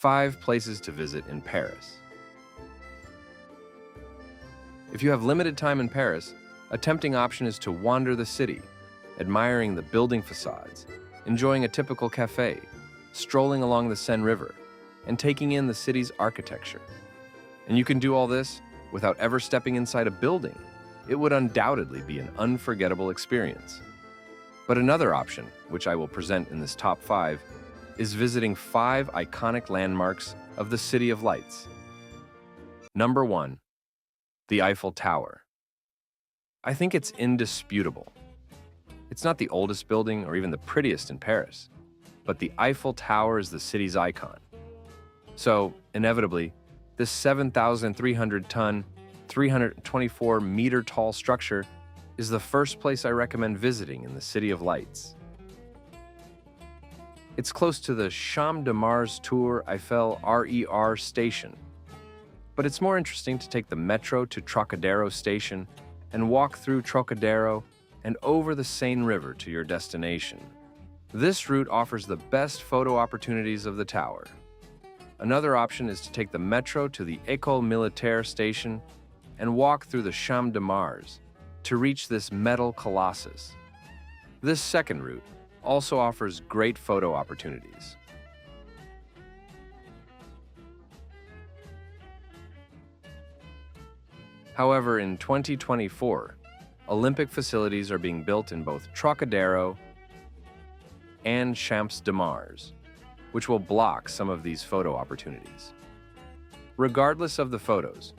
5 places to visit in Paris. If you have limited time in Paris, a tempting option is to wander the city, admiring the building facades, enjoying a typical cafe, strolling along the Seine River, and taking in the city's architecture. And you can do all this without ever stepping inside a building. It would undoubtedly be an unforgettable experience. But another option, which I will present in this top 5, is visiting 5 iconic landmarks of the City of Lights. Number 1. The Eiffel Tower. I think it's indisputable. It's not the oldest building or even the prettiest in Paris, but the Eiffel Tower is the city's icon. So, inevitably, this 7,300-ton, 324-meter-tall structure is the first place I recommend visiting in the City of Lights. It's close to the Champ de Mars Tour Eiffel RER station, but it's more interesting to take the metro to Trocadero station and walk through Trocadero and over the Seine River to your destination. This route offers the best photo opportunities of the tower. Another option is to take the metro to the École Militaire station and walk through the Champ de Mars to reach this metal colossus. This second route also offers great photo opportunities. However, in 2024, Olympic facilities are being built in both Trocadero and Champs de Mars, which will block some of these photo opportunities. Regardless of the photos,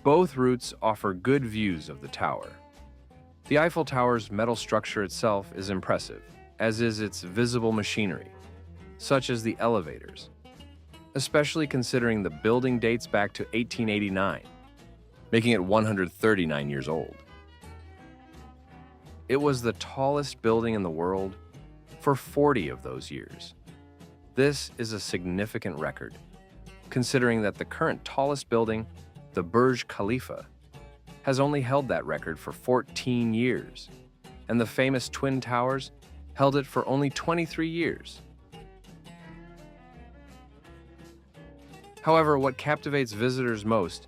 both routes offer good views of the tower. The Eiffel Tower's metal structure itself is impressive, as is its visible machinery, such as the elevators, especially considering the building dates back to 1889, making it 139 years old. It was the tallest building in the world for 40 of those years. This is a significant record, considering that the current tallest building, the Burj Khalifa, has only held that record for 14 years, and the famous Twin Towers held it for only 23 years. However, what captivates visitors most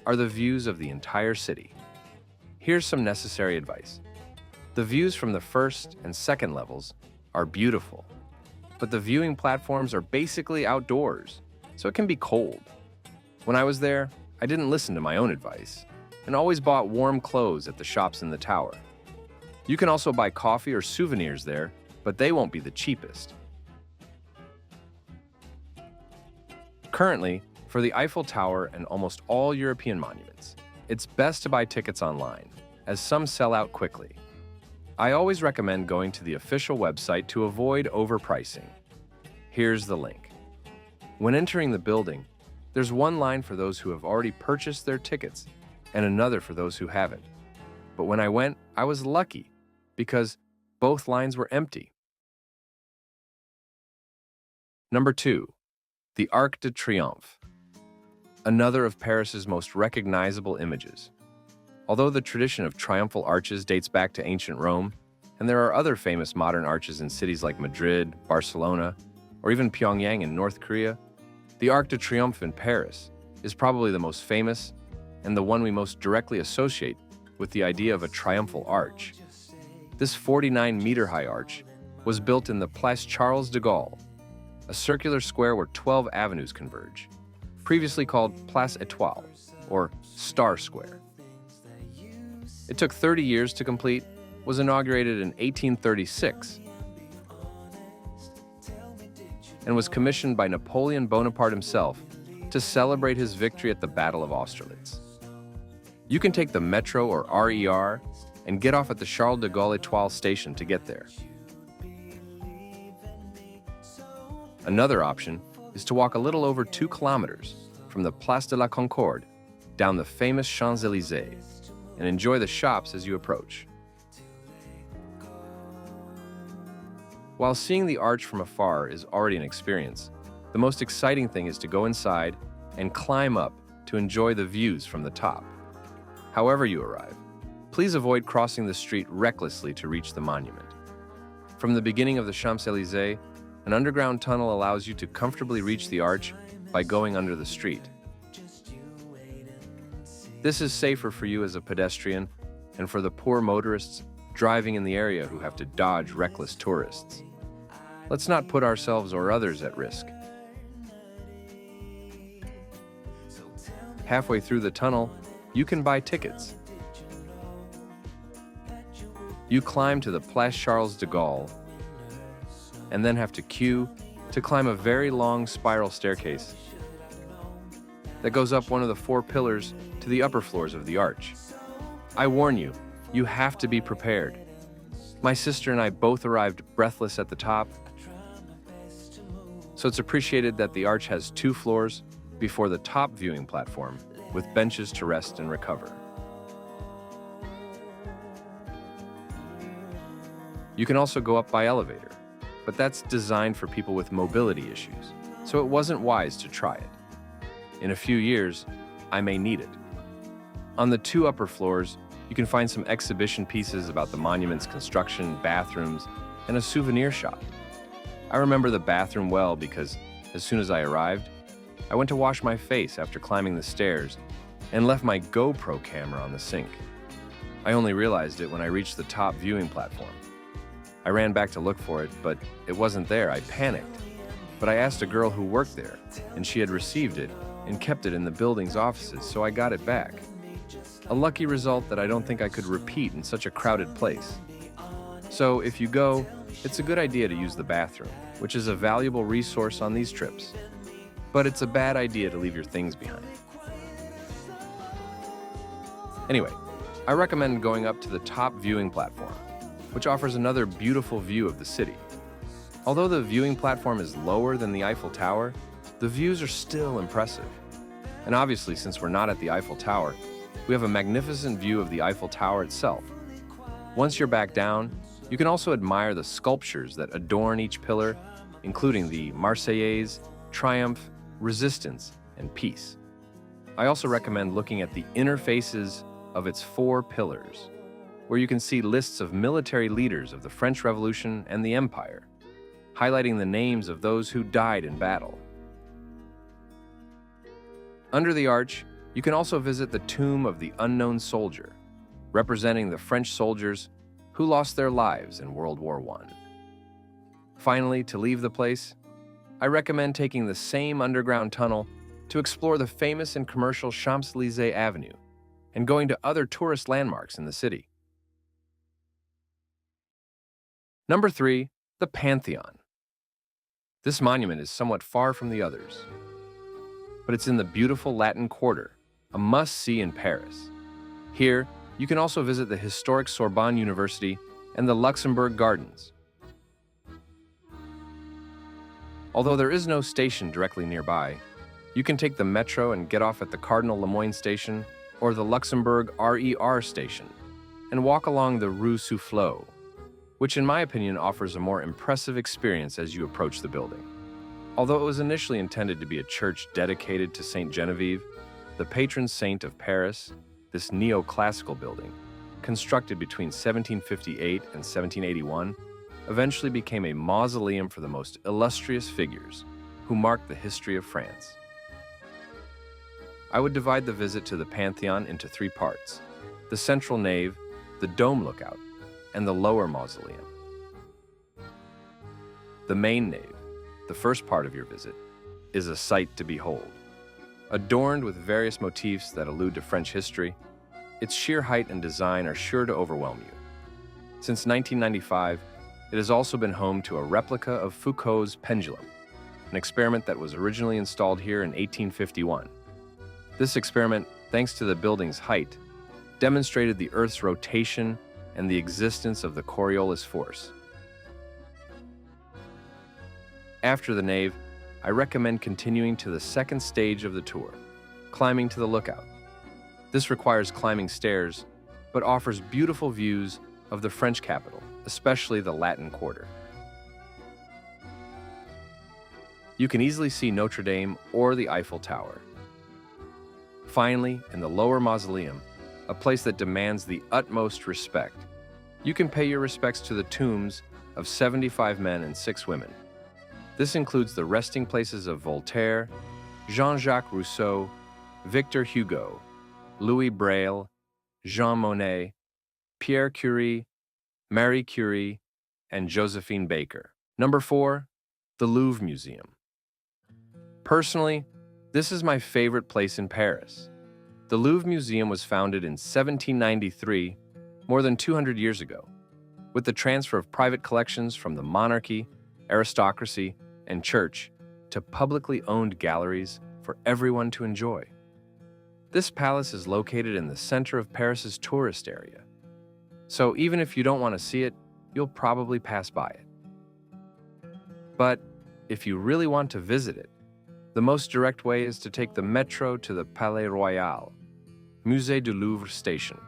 are the views of the entire city. Here's some necessary advice. The views from the first and second levels are beautiful, but the viewing platforms are basically outdoors, so it can be cold. When I was there, I didn't listen to my own advice and always bought warm clothes at the shops in the tower. You can also buy coffee or souvenirs there, but they won't be the cheapest. Currently, for the Eiffel Tower and almost all European monuments, it's best to buy tickets online, as some sell out quickly. I always recommend going to the official website to avoid overpricing. Here's the link. When entering the building, there's one line for those who have already purchased their tickets and another for those who haven't. But when I went, I was lucky because both lines were empty. Number 2. The Arc de Triomphe. Another of Paris's most recognizable images. Although the tradition of triumphal arches dates back to ancient Rome, and there are other famous modern arches in cities like Madrid, Barcelona, or even Pyongyang in North Korea, the Arc de Triomphe in Paris is probably the most famous and the one we most directly associate with the idea of a triumphal arch. This 49-meter-high arch was built in the Place Charles de Gaulle, a circular square where 12 avenues converge, previously called Place Étoile, or Star Square. It took 30 years to complete, was inaugurated in 1836, and was commissioned by Napoleon Bonaparte himself to celebrate his victory at the Battle of Austerlitz. You can take the metro or RER and get off at the Charles de Gaulle Étoile station to get there. Another option is to walk a little over 2 kilometers from the Place de la Concorde down the famous Champs-Élysées and enjoy the shops as you approach. While seeing the arch from afar is already an experience, the most exciting thing is to go inside and climb up to enjoy the views from the top. However you arrive, please avoid crossing the street recklessly to reach the monument. From the beginning of the Champs-Élysées, an underground tunnel allows you to comfortably reach the arch by going under the street. This is safer for you as a pedestrian and for the poor motorists driving in the area who have to dodge reckless tourists. Let's not put ourselves or others at risk. Halfway through the tunnel, you can buy tickets. You climb to the Place Charles de Gaulle and then have to queue to climb a very long spiral staircase that goes up one of the 4 pillars to the upper floors of the arch. I warn you, you have to be prepared. My sister and I both arrived breathless at the top, so it's appreciated that the arch has 2 floors before the top viewing platform with benches to rest and recover. You can also go up by elevator, but that's designed for people with mobility issues, so it wasn't wise to try it. In a few years, I may need it. On the 2 upper floors, you can find some exhibition pieces about the monument's construction, bathrooms, and a souvenir shop. I remember the bathroom well because as soon as I arrived, I went to wash my face after climbing the stairs and left my GoPro camera on the sink. I only realized it when I reached the top viewing platform. I ran back to look for it, but it wasn't there. I panicked. But I asked a girl who worked there, and she had received it and kept it in the building's offices, so I got it back. A lucky result that I don't think I could repeat in such a crowded place. So if you go, it's a good idea to use the bathroom, which is a valuable resource on these trips. But it's a bad idea to leave your things behind. Anyway, I recommend going up to the top viewing platform, which offers another beautiful view of the city. Although the viewing platform is lower than the Eiffel Tower, the views are still impressive. And obviously, since we're not at the Eiffel Tower, we have a magnificent view of the Eiffel Tower itself. Once you're back down, you can also admire the sculptures that adorn each pillar, including the Marseillaise, Triumph, Resistance, and Peace. I also recommend looking at the inner faces of its 4 pillars, where you can see lists of military leaders of the French Revolution and the Empire, highlighting the names of those who died in battle. Under the arch, you can also visit the tomb of the unknown soldier, representing the French soldiers who lost their lives in World War I. Finally, to leave the place, I recommend taking the same underground tunnel to explore the famous and commercial Champs-Élysées Avenue and going to other tourist landmarks in the city. Number 3, the Pantheon. This monument is somewhat far from the others, but it's in the beautiful Latin Quarter, a must-see in Paris. Here, you can also visit the historic Sorbonne University and the Luxembourg Gardens. Although there is no station directly nearby, you can take the metro and get off at the Cardinal Lemoyne station or the Luxembourg RER station and walk along the Rue Soufflot, which in my opinion offers a more impressive experience as you approach the building. Although it was initially intended to be a church dedicated to Saint Genevieve, the patron saint of Paris, this neoclassical building, constructed between 1758 and 1781, eventually became a mausoleum for the most illustrious figures who marked the history of France. I would divide the visit to the Pantheon into 3 parts: the central nave, the dome lookout, and the lower mausoleum. The main nave, the first part of your visit, is a sight to behold. Adorned with various motifs that allude to French history, its sheer height and design are sure to overwhelm you. Since 1995, it has also been home to a replica of Foucault's pendulum, an experiment that was originally installed here in 1851. This experiment, thanks to the building's height, demonstrated the Earth's rotation and the existence of the Coriolis force. After the nave, I recommend continuing to the second stage of the tour, climbing to the lookout. This requires climbing stairs, but offers beautiful views of the French capital, especially the Latin Quarter. You can easily see Notre Dame or the Eiffel Tower. Finally, in the lower mausoleum, a place that demands the utmost respect, you can pay your respects to the tombs of 75 men and 6 women. This includes the resting places of Voltaire, Jean-Jacques Rousseau, Victor Hugo, Louis Braille, Jean Monnet, Pierre Curie, Marie Curie, and Josephine Baker. Number 4, the Louvre Museum. Personally, this is my favorite place in Paris. The Louvre Museum was founded in 1793, more than 200 years ago, with the transfer of private collections from the monarchy, aristocracy, and church to publicly owned galleries for everyone to enjoy. This palace is located in the center of Paris's tourist area, so even if you don't want to see it, you'll probably pass by it. But if you really want to visit it, the most direct way is to take the metro to the Palais Royal, Musée du Louvre station.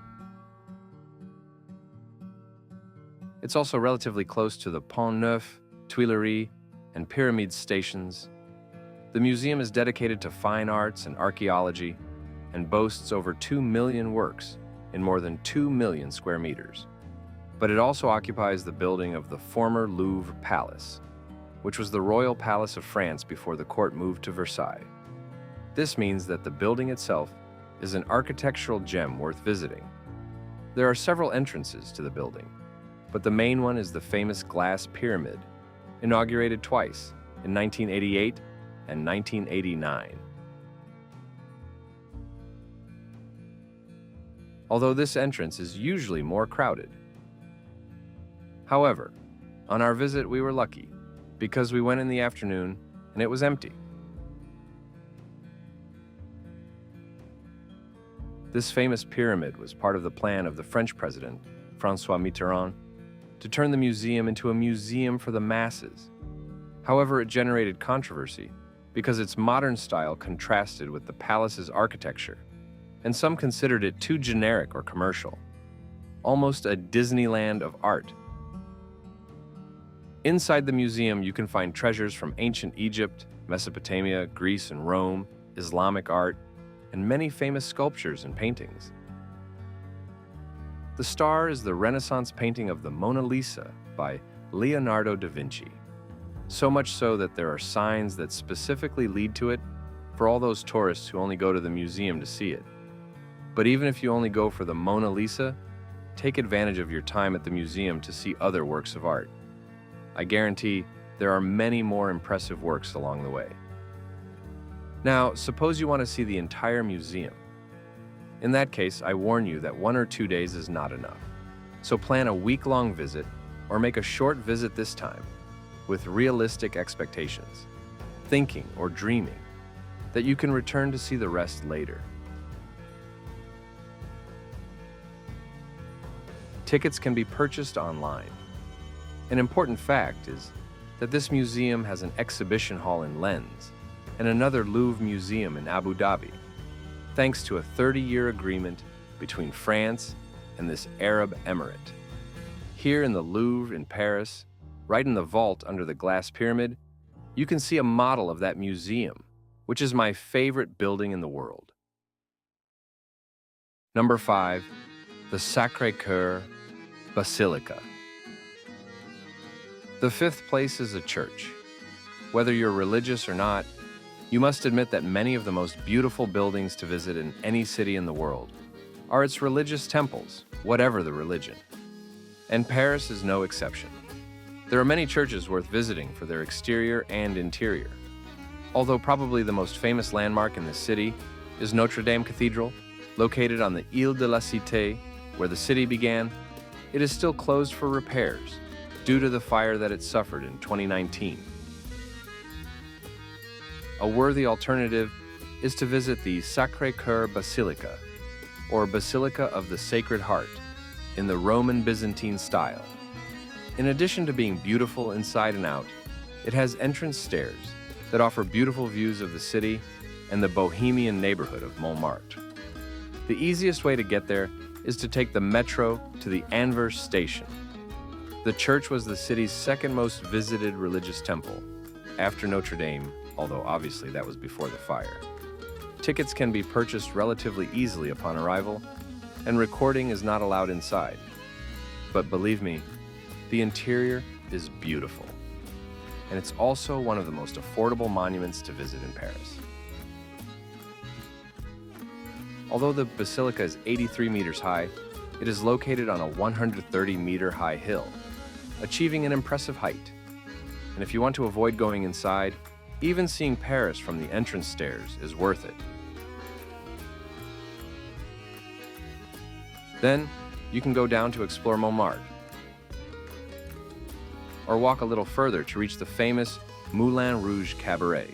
It's also relatively close to the Pont Neuf, Tuileries, and Pyramids stations. The museum is dedicated to fine arts and archaeology and boasts over 2 million works in more than 2 million square meters. But it also occupies the building of the former Louvre Palace, which was the royal palace of France before the court moved to Versailles. This means that the building itself is an architectural gem worth visiting. There are several entrances to the building, but the main one is the famous glass pyramid, inaugurated twice, in 1988 and 1989. Although this entrance is usually more crowded. However, on our visit we were lucky, because we went in the afternoon and it was empty. This famous pyramid was part of the plan of the French president, François Mitterrand, to turn the museum into a museum for the masses. However, it generated controversy because its modern style contrasted with the palace's architecture, and some considered it too generic or commercial, almost a Disneyland of art. Inside the museum, you can find treasures from ancient Egypt, Mesopotamia, Greece, and Rome, Islamic art, and many famous sculptures and paintings. The star is the Renaissance painting of the Mona Lisa by Leonardo da Vinci, so much so that there are signs that specifically lead to it for all those tourists who only go to the museum to see it. But even if you only go for the Mona Lisa, take advantage of your time at the museum to see other works of art. I guarantee there are many more impressive works along the way. Now, suppose you want to see the entire museum. In that case, I warn you that 1 or 2 days is not enough. So plan a week-long visit or make a short visit this time with realistic expectations, thinking or dreaming that you can return to see the rest later. Tickets can be purchased online. An important fact is that this museum has an exhibition hall in Lens and another Louvre museum in Abu Dhabi, thanks to a 30-year agreement between France and this Arab emirate. Here in the Louvre in Paris, right in the vault under the glass pyramid, you can see a model of that museum, which is my favorite building in the world. Number 5, the Sacré Basilica. The 5th place is a church. Whether you're religious or not, you must admit that many of the most beautiful buildings to visit in any city in the world are its religious temples, whatever the religion. And Paris is no exception. There are many churches worth visiting for their exterior and interior. Although probably the most famous landmark in the city is Notre Dame Cathedral, located on the Ile de la Cité, where the city began, it is still closed for repairs due to the fire that it suffered in 2019. A worthy alternative is to visit the Sacré Basilica, or Basilica of the Sacred Heart, in the Roman Byzantine style. In addition to being beautiful inside and out, it has entrance stairs that offer beautiful views of the city and the bohemian neighborhood of Montmartre. The easiest way to get there is to take the metro to the Anvers station. The church was the city's second most visited religious temple, after Notre Dame, although obviously that was before the fire. Tickets can be purchased relatively easily upon arrival, and recording is not allowed inside. But believe me, the interior is beautiful, and it's also one of the most affordable monuments to visit in Paris. Although the basilica is 83 meters high, it is located on a 130-meter high hill, achieving an impressive height. And if you want to avoid going inside, even seeing Paris from the entrance stairs is worth it. Then, you can go down to explore Montmartre, or walk a little further to reach the famous Moulin Rouge Cabaret.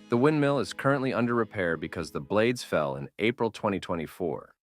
The windmill is currently under repair because the blades fell in April 2024.